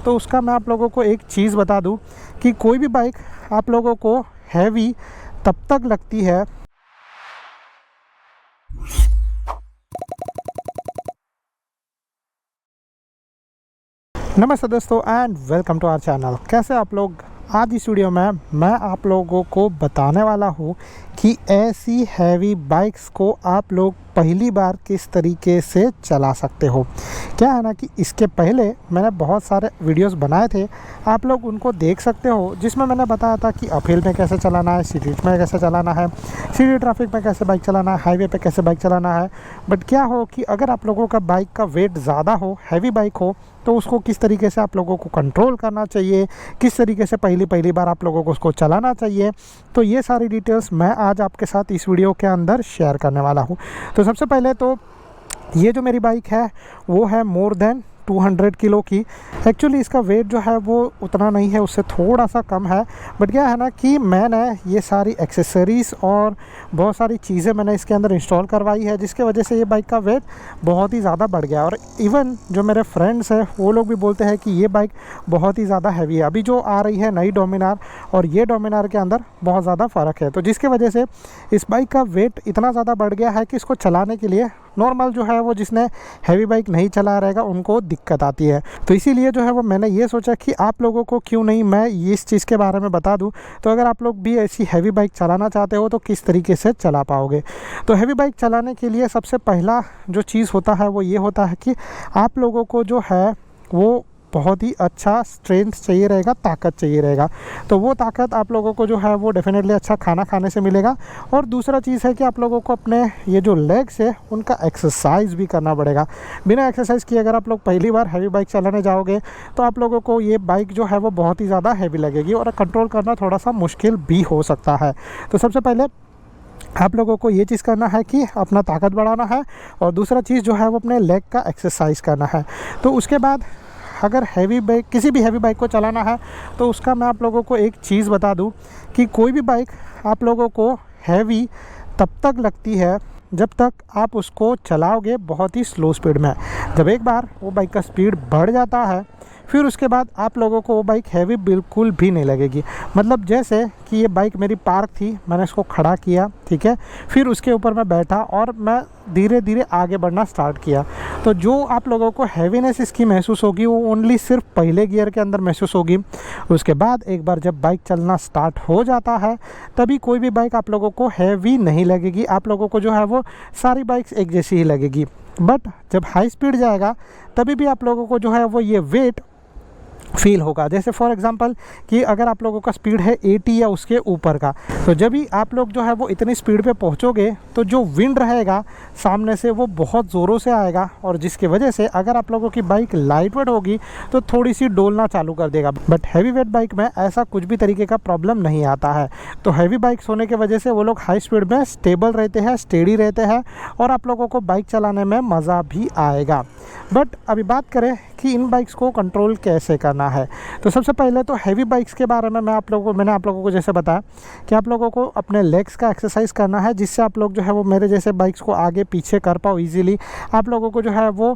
तो उसका मैं आप लोगों को एक चीज़ बता दूं कि कोई भी बाइक आप लोगों को हैवी तब तक लगती है। नमस्ते दोस्तों and welcome to our channel. कैसे आप लोग? आज इस वीडियो में मैं आप लोगों को बताने वाला हूँ कि ऐसी हैवी बाइक्स को आप लोग पहली बार किस तरीके से चला सकते हो। क्या है ना कि इसके पहले मैंने बहुत सारे वीडियोस बनाए थे, आप लोग उनको देख सकते हो, जिसमें मैंने बताया था कि अपहिल में कैसे चलाना है, सिटी में कैसे चलाना है, सिटी ट्रैफिक में कैसे बाइक चलाना है, हाईवे पे कैसे बाइक चलाना है। बट क्या हो कि अगर आप लोगों का बाइक का वेट ज़्यादा हो, हैवी बाइक हो, तो उसको किस तरीके से आप लोगों को कंट्रोल करना चाहिए, किस तरीके से पहली बार आप लोगों को उसको चलाना चाहिए, तो ये सारी डिटेल्स मैं आज आपके साथ इस वीडियो के अंदर शेयर करने वाला हूँ। तो सबसे पहले तो ये जो मेरी बाइक है वो है मोर देन 200 किलो की। एक्चुअली इसका वेट जो है वो उतना नहीं है, उससे थोड़ा सा कम है। बट क्या है ना कि मैंने ये सारी एक्सेसरीज़ और बहुत सारी चीज़ें मैंने इसके अंदर इंस्टॉल करवाई है, जिसके वजह से ये बाइक का वेट बहुत ही ज़्यादा बढ़ गया। और इवन जो मेरे फ्रेंड्स हैं वो लोग भी बोलते हैं कि ये बाइक बहुत ही ज़्यादा हैवी है। अभी जो आ रही है नई डोमिनार और ये डोमिनार के अंदर बहुत ज़्यादा फ़र्क है, तो जिसकी वजह से इस बाइक का वेट इतना ज़्यादा बढ़ गया है कि इसको चलाने के लिए नॉर्मल जो है वो जिसने हैवी बाइक नहीं चला रहेगा उनको दिक्कत आती है। तो इसीलिए जो है वो मैंने ये सोचा कि आप लोगों को क्यों नहीं मैं इस चीज़ के बारे में बता दूं। तो अगर आप लोग भी ऐसी हैवी बाइक चलाना चाहते हो तो किस तरीके से चला पाओगे। तो हैवी बाइक चलाने के लिए सबसे पहला जो चीज़ होता है वो ये होता है कि आप लोगों को जो है वो बहुत ही अच्छा स्ट्रेंथ चाहिए रहेगा, ताकत चाहिए रहेगा। तो वो ताकत आप लोगों को जो है वो डेफिनेटली अच्छा खाना खाने से मिलेगा। और दूसरा चीज़ है कि आप लोगों को अपने ये जो लेग्स है उनका एक्सरसाइज भी करना पड़ेगा। बिना एक्सरसाइज किए अगर आप लोग पहली बार हैवी बाइक चलाने जाओगे तो आप लोगों को ये बाइक जो है वो बहुत ही ज़्यादा हैवी लगेगी और कंट्रोल करना थोड़ा सा मुश्किल भी हो सकता है। तो सबसे पहले आप लोगों को ये चीज़ करना है कि अपना ताकत बढ़ाना है, और दूसरा चीज़ जो है वो अपने लेग का एक्सरसाइज करना है। तो उसके बाद अगर हैवी बाइक, किसी भी हैवी बाइक को चलाना है तो उसका मैं आप लोगों को एक चीज़ बता दूं कि कोई भी बाइक आप लोगों को हैवी तब तक लगती है जब तक आप उसको चलाओगे बहुत ही स्लो स्पीड में। जब एक बार वो बाइक का स्पीड बढ़ जाता है फिर उसके बाद आप लोगों को वो बाइक हैवी बिल्कुल भी नहीं लगेगी। मतलब जैसे कि ये बाइक मेरी पार्क थी, मैंने इसको खड़ा किया, ठीक है, फिर उसके ऊपर मैं बैठा और मैं धीरे धीरे आगे बढ़ना स्टार्ट किया। तो जो आप लोगों को हैवीनेस इसकी महसूस होगी वो ओनली सिर्फ पहले गियर के अंदर महसूस होगी। उसके बाद एक बार जब बाइक चलना स्टार्ट हो जाता है तभी कोई भी बाइक आप लोगों को हैवी नहीं लगेगी। आप लोगों को जो है वो सारी बाइक्स एक जैसी ही लगेगी। बट जब हाई स्पीड जाएगा तभी भी आप लोगों को जो है वो ये वेट फील होगा। जैसे फॉर एग्जांपल कि अगर आप लोगों का स्पीड है 80 या उसके ऊपर का, तो जब भी आप लोग जो है वो इतनी स्पीड पे पहुंचोगे तो जो विंड रहेगा सामने से वो बहुत ज़ोरों से आएगा, और जिसकी वजह से अगर आप लोगों की बाइक लाइट वेट होगी तो थोड़ी सी डोलना चालू कर देगा। बट हैवी वेट बाइक में ऐसा कुछ भी तरीके का प्रॉब्लम नहीं आता है। तो हैवी बाइक्स होने की वजह से वो लोग हाई स्पीड में स्टेबल रहते हैं, स्टेडी रहते हैं, और आप लोगों को बाइक चलाने में मज़ा भी आएगा। बट अभी बात करें कि इन बाइक्स को कंट्रोल कैसे करना है, तो सबसे पहले तो हैवी बाइक्स के बारे में मैंने आप लोगों को जैसे बताया कि आप लोगों को अपने लेग्स का एक्सरसाइज करना है, जिससे आप लोग जो है वो मेरे जैसे बाइक्स को आगे पीछे कर पाओ इजीली। आप लोगों को जो है वो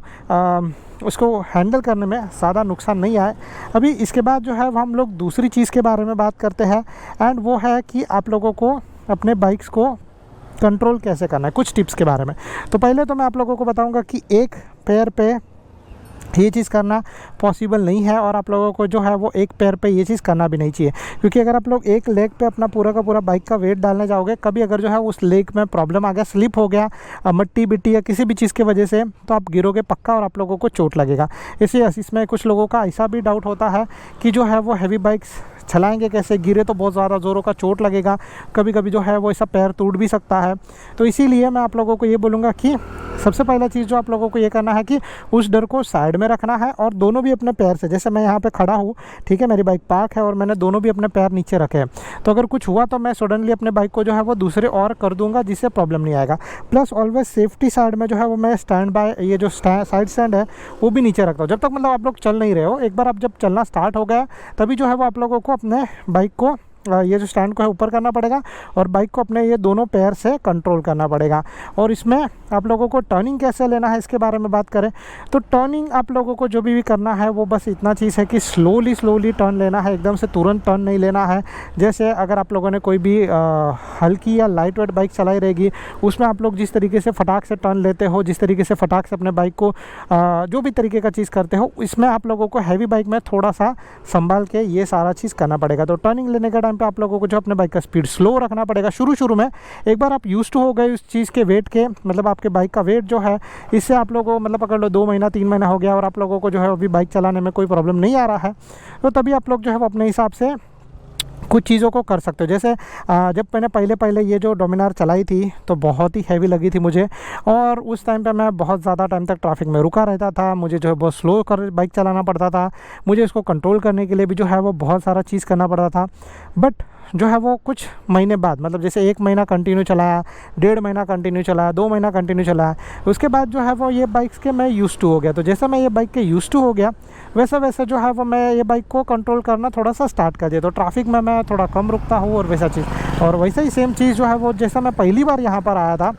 उसको हैंडल करने में ज़्यादा नुकसान नहीं आए। अभी इसके बाद जो है वो हम लोग दूसरी चीज़ के बारे में बात करते हैं, एंड वो है कि आप लोगों को अपने बाइक्स को कंट्रोल कैसे करना है, कुछ टिप्स के बारे में। तो पहले तो मैं आप लोगों को बताऊंगा कि एक पैर पे ये चीज़ करना पॉसिबल नहीं है, और आप लोगों को जो है वो एक पैर पे ये चीज़ करना भी नहीं चाहिए, क्योंकि अगर आप लोग एक लेग पे अपना पूरा का पूरा बाइक का वेट डालने जाओगे, कभी अगर जो है उस लेग में प्रॉब्लम आ गया, स्लिप हो गया मट्टी बिट्टी या किसी भी चीज़ की वजह से, तो आप गिरोगे पक्का और आप लोगों को चोट लगेगा। इसमें कुछ लोगों का ऐसा भी डाउट होता है कि जो है वो हैवी बाइक्स चलाएंगे कैसे, गिरे तो बहुत ज़्यादा ज़ोरों का चोट लगेगा, कभी कभी जो है वो ऐसा पैर टूट भी सकता है। तो इसीलिए मैं आप लोगों को ये बोलूँगा कि सबसे पहला चीज़ जो आप लोगों को ये करना है कि उस डर को साइड में रखना है, और दोनों भी अपने पैर से, जैसे मैं यहाँ पे खड़ा हूँ, ठीक है, मेरी बाइक पार्क है और मैंने दोनों भी अपने पैर नीचे रखे हैं, तो अगर कुछ हुआ तो मैं सडनली अपने बाइक को जो है वो दूसरे और कर दूंगा, जिससे प्रॉब्लम नहीं आएगा। प्लस ऑलवेज सेफ्टी साइड में जो है वो मैं स्टैंड बाय, ये जो साइड स्टैंड है वो भी नीचे रखता हूँ, जब तक मतलब आप लोग चल नहीं रहे हो। एक बार आप जब चलना स्टार्ट हो गया तभी जो है वो आप लोगों को अपने बाइक को ये जो स्टैंड को है ऊपर करना पड़ेगा और बाइक को अपने ये दोनों पैर से कंट्रोल करना पड़ेगा। और इसमें आप लोगों को टर्निंग कैसे लेना है इसके बारे में बात करें तो टर्निंग आप लोगों को जो भी करना है वो बस इतना चीज़ है कि स्लोली टर्न लेना है, एकदम से तुरंत टर्न नहीं लेना है। जैसे अगर आप लोगों ने कोई भी हल्की या लाइट वेट बाइक चलाई रहेगी उसमें आप लोग जिस तरीके से फटाक से टर्न लेते हो, जिस तरीके से फटाक से अपने बाइक को जो भी तरीके का चीज़ करते हो, इसमें आप लोगों को हैवी बाइक में थोड़ा सा संभाल के ये सारा चीज़ करना पड़ेगा। तो टर्निंग लेने के टाइम पे आप लोगों को जो अपने बाइक का स्पीड स्लो रखना पड़ेगा शुरू में। एक बार आप यूज्ड टू हो गए उस चीज़ के वेट के, मतलब आपके बाइक का वेट जो है, इससे आप लोगों को मतलब पकड़ लो 2 महीना 3 महीना हो गया और आप लोगों को जो है अभी बाइक चलाने में कोई प्रॉब्लम नहीं आ रहा है, तो तभी आप लोग जो है वो अपने हिसाब से कुछ चीज़ों को कर सकते हो। जैसे जब मैंने पहले ये जो डोमिनार चलाई थी तो बहुत ही हैवी लगी थी मुझे, और उस टाइम पे मैं बहुत ज़्यादा टाइम तक ट्रैफिक में रुका रहता था, मुझे जो है बहुत स्लो कर बाइक चलाना पड़ता था, मुझे इसको कंट्रोल करने के लिए भी जो है वो बहुत सारा चीज़ करना पड़ता था। बट जो है वो कुछ महीने बाद, मतलब जैसे 1 महीना कंटिन्यू चलाया, 1.5 महीना कंटिन्यू चलाया, 2 महीना कंटिन्यू चलाया, उसके बाद जो है वो ये बाइक्स के मैं यूज्ड टू हो गया। तो जैसे मैं ये बाइक के यूज्ड टू हो गया वैसा जो है वो मैं ये बाइक को कंट्रोल करना थोड़ा सा स्टार्ट कर दिया। तो ट्रैफिक में मैं थोड़ा कम रुकता हूँ और वैसा चीज़, और वैसे ही सेम चीज़ जो है वो जैसा मैं पहली बार यहाँ पर आया था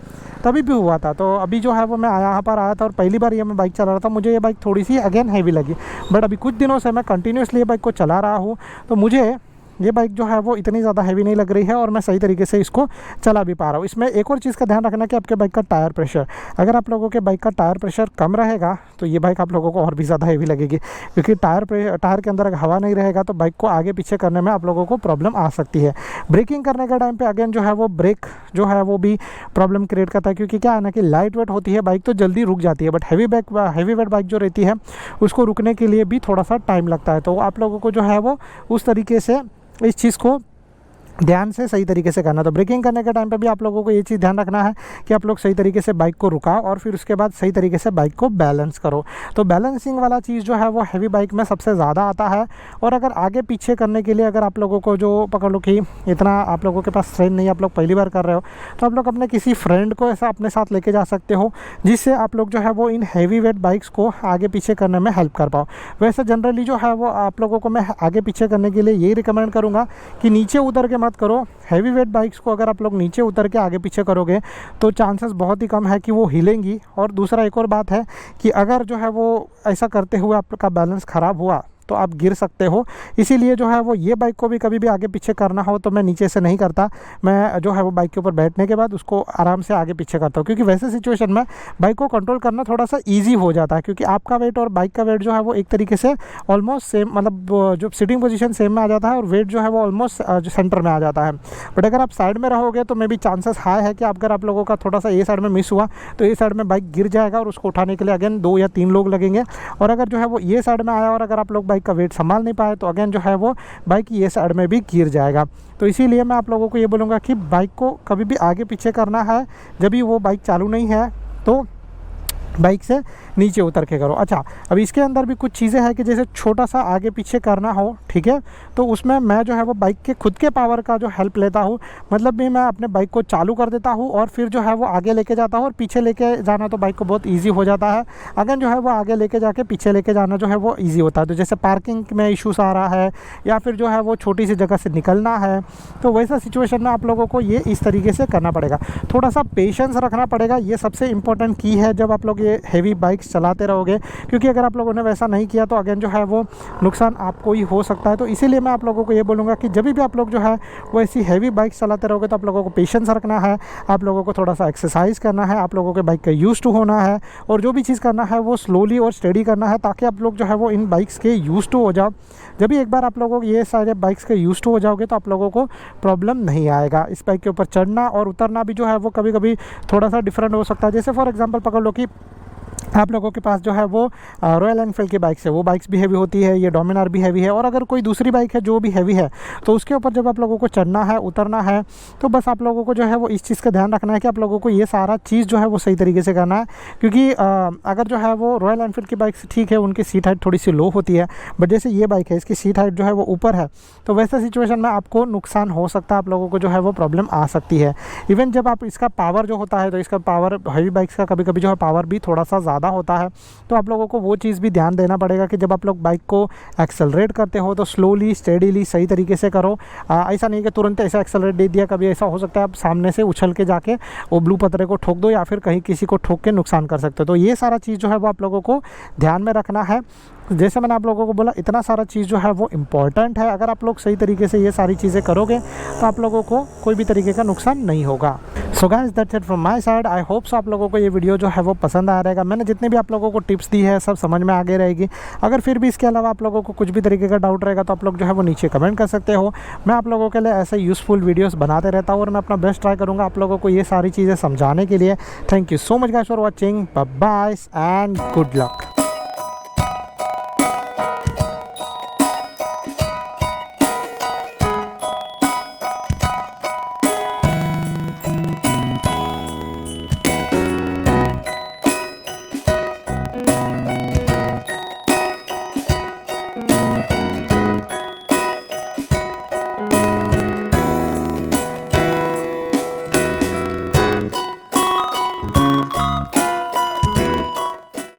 तभी भी हुआ था। तो अभी जो है वो मैं यहाँ पर आया था और पहली बार ये मैं बाइक चला रहा था, मुझे ये बाइक थोड़ी सी अगेन हैवी लगी। बट अभी कुछ दिनों से मैं कंटिन्यूसली ये बाइक को चला रहा हूँ तो मुझे ये बाइक जो है वो इतनी ज़्यादा हैवी नहीं लग रही है और मैं सही तरीके से इसको चला भी पा रहा हूँ। इसमें एक और चीज़ का ध्यान रखना कि आपके बाइक का टायर प्रेशर, अगर आप लोगों के बाइक का टायर प्रेशर कम रहेगा तो ये बाइक आप लोगों को और भी ज़्यादा हैवी लगेगी, क्योंकि टायर के अंदर अगर हवा नहीं रहेगा तो बाइक को आगे पीछे करने में आप लोगों को प्रॉब्लम आ सकती है। ब्रेकिंग करने के टाइम पर अगेन जो है वो ब्रेक जो है वो भी प्रॉब्लम क्रिएट करता है, क्योंकि क्या है ना कि लाइट वेट होती है बाइक तो जल्दी रुक जाती है, बट हैवी वेट बाइक जो रहती है उसको रुकने के लिए भी थोड़ा सा टाइम लगता है। तो आप लोगों को जो है वो उस तरीके से इस चीज़ को ध्यान से सही तरीके से करना। तो ब्रेकिंग करने के टाइम पे भी आप लोगों को ये चीज़ ध्यान रखना है कि आप लोग सही तरीके से बाइक को रुकाओ और फिर उसके बाद सही तरीके से बाइक को बैलेंस करो। तो बैलेंसिंग वाला चीज़ जो है वो हैवी बाइक में सबसे ज़्यादा आता है। और अगर आगे पीछे करने के लिए अगर आप लोगों को जो पकड़ लो कि इतना आप लोगों के पास स्ट्रेंथ नहीं, आप लोग पहली बार कर रहे हो, तो आप लोग अपने किसी फ्रेंड को ऐसा अपने साथ लेके जा सकते हो जिससे आप लोग जो है वो इन हैवी वेट बाइक्स को आगे पीछे करने में हेल्प कर पाओ। वैसे जनरली जो है वो आप लोगों को मैं आगे पीछे करने के लिए यही रिकमेंड करूँगा कि नीचे उतर के मत करो। हैवी वेट बाइक्स को अगर आप लोग नीचे उतर के आगे पीछे करोगे तो चांसेस बहुत ही कम है कि वो हिलेंगी। और दूसरा एक और बात है कि अगर जो है वो ऐसा करते हुए आपका बैलेंस ख़राब हुआ तो आप गिर सकते हो। इसीलिए जो है वो ये बाइक को भी कभी भी आगे पीछे करना हो तो मैं नीचे से नहीं करता, मैं जो है वो बाइक के ऊपर बैठने के बाद उसको आराम से आगे पीछे करता हूँ, क्योंकि वैसे सिचुएशन में बाइक को कंट्रोल करना थोड़ा सा ईजी हो जाता है, क्योंकि आपका वेट और बाइक का वेट जो है वो एक तरीके से ऑलमोस्ट सेम, मतलब जो सिटिंग पोजीशन सेम में आ जाता है और वेट जो है वो ऑलमोस्ट सेंटर में आ जाता है। बट अगर आप साइड में रहोगे तो मे भी चांसेस हाई है कि अगर आप लोगों का थोड़ा सा ए साइड में मिस हुआ तो ए साइड में बाइक गिर जाएगा और उसको उठाने के लिए अगेन 2 या 3 लोग लगेंगे। और अगर जो है वो ये साइड में आया और अगर आप लोग बाइक का वेट संभाल नहीं पाए तो अगेन जो है वो बाइक ये साइड में भी गिर जाएगा। तो इसीलिए मैं आप लोगों को ये बोलूँगा कि बाइक को कभी भी आगे पीछे करना है जब भी वो बाइक चालू नहीं है तो बाइक से नीचे उतर के करो। अच्छा, अब इसके अंदर भी कुछ चीज़ें हैं कि जैसे छोटा सा आगे पीछे करना हो, ठीक है, तो उसमें मैं जो है वो बाइक के खुद के पावर का जो हेल्प लेता हूँ। मतलब भी मैं अपने बाइक को चालू कर देता हूँ और फिर जो है वो आगे लेके जाता हूँ, और पीछे लेके जाना तो बाइक को बहुत ईजी हो जाता है। अगर जो है वो आगे लेके जाके पीछे लेके जाना जो है वो ईजी होता है। तो जैसे पार्किंग में इशूज़ आ रहा है या फिर जो है वो छोटी सी जगह से निकलना है, तो वैसा सिचुएशन में आप लोगों को ये इस तरीके से करना पड़ेगा। थोड़ा सा पेशेंस रखना पड़ेगा, ये सबसे इंपॉर्टेंट की है जब आप लोग ये हैवी बाइक्स चलाते रहोगे, क्योंकि अगर आप लोगों ने वैसा नहीं किया तो अगेन जो है वो नुकसान आपको ही हो सकता है। तो इसीलिए मैं आप लोगों को ये बोलूँगा कि जब भी आप लोग जो है वो ऐसी हैवी बाइक्स चलाते रहोगे तो आप लोगों को पेशेंस रखना है, आप लोगों को थोड़ा सा एक्सरसाइज करना है, आप लोगों के बाइक का यूज टू होना है, और जो भी चीज़ करना है वो स्लोली और स्टेडी करना है, ताकि आप लोग जो है वो इन बाइक्स के यूज टू हो जाओ। जब भी एक बार आप लोगों को ये सारे बाइक्स के यूज टू हो जाओगे तो आप लोगों को प्रॉब्लम नहीं आएगा। इस बाइक के ऊपर चढ़ना और उतरना भी जो है वो कभी कभी थोड़ा सा डिफरेंट हो सकता है। जैसे फॉर एग्जांपल पकड़ लो कि आप लोगों के पास जो है वो रॉयल एनफील्ड की बाइक्स है, वो बाइक्स भी हैवी होती है, ये डोमिनार भी हैवी है, और अगर कोई दूसरी बाइक है जो भी हैवी है तो उसके ऊपर जब आप लोगों को चढ़ना है उतरना है तो बस आप लोगों को जो है वो इस चीज़ का ध्यान रखना है कि आप लोगों को ये सारा चीज़ जो है वो सही तरीके से करना है। क्योंकि अगर जो है वो रॉयल एनफील्ड की बाइक्स ठीक है, उनकी सीट हाइट थोड़ी सी लो होती है, बट जैसे ये बाइक है इसकी सीट हाइट जो है वो ऊपर है, तो वैसे सिचुएशन में आपको नुकसान हो सकता है, आप लोगों को जो है वो प्रॉब्लम आ सकती है। इवन जब आप इसका पावर जो होता है तो इसका पावर हैवी बाइक्स का कभी कभी जो है पावर भी थोड़ा सा ज़्यादा ज़्यादा होता है। तो आप लोगों को वो चीज़ भी ध्यान देना पड़ेगा कि जब आप लोग बाइक को एक्सेलरेट करते हो तो स्लोली स्टेडीली सही तरीके से करो। ऐसा नहीं कि तुरंत ऐसा एक्सेलरेट दे दिया, कभी ऐसा हो सकता है आप सामने से उछल के जाके वो ब्लू पतरे को ठोक दो या फिर कहीं किसी को ठोक के नुकसान कर सकते हो। तो ये सारा चीज़ जो है वो आप लोगों को ध्यान में रखना है। जैसे मैंने आप लोगों को बोला, इतना सारा चीज़ जो है वो इम्पॉर्टेंट है। अगर आप लोग सही तरीके से ये सारी चीज़ें करोगे तो आप लोगों को कोई भी तरीके का नुकसान नहीं होगा। So guys that's it from my side. I hope so आप लोगों को ये वीडियो जो है वो पसंद आ रहेगा। मैंने जितने भी आप लोगों को टिप्स दी है सब समझ में आगे रहेगी। अगर फिर भी इसके अलावा आप लोगों को कुछ भी तरीके का डाउट रहेगा तो आप लोग जो है वो नीचे कमेंट कर सकते हो। मैं आप लोगों के लिए ऐसे यूज़फुल वीडियोस बनाते रहता हूँ और मैं अपना बेस्ट ट्राई करूँगा आप लोगों को ये सारी चीज़ें समझाने के लिए। Thank you so much guys for watching. Bye bye and good luck.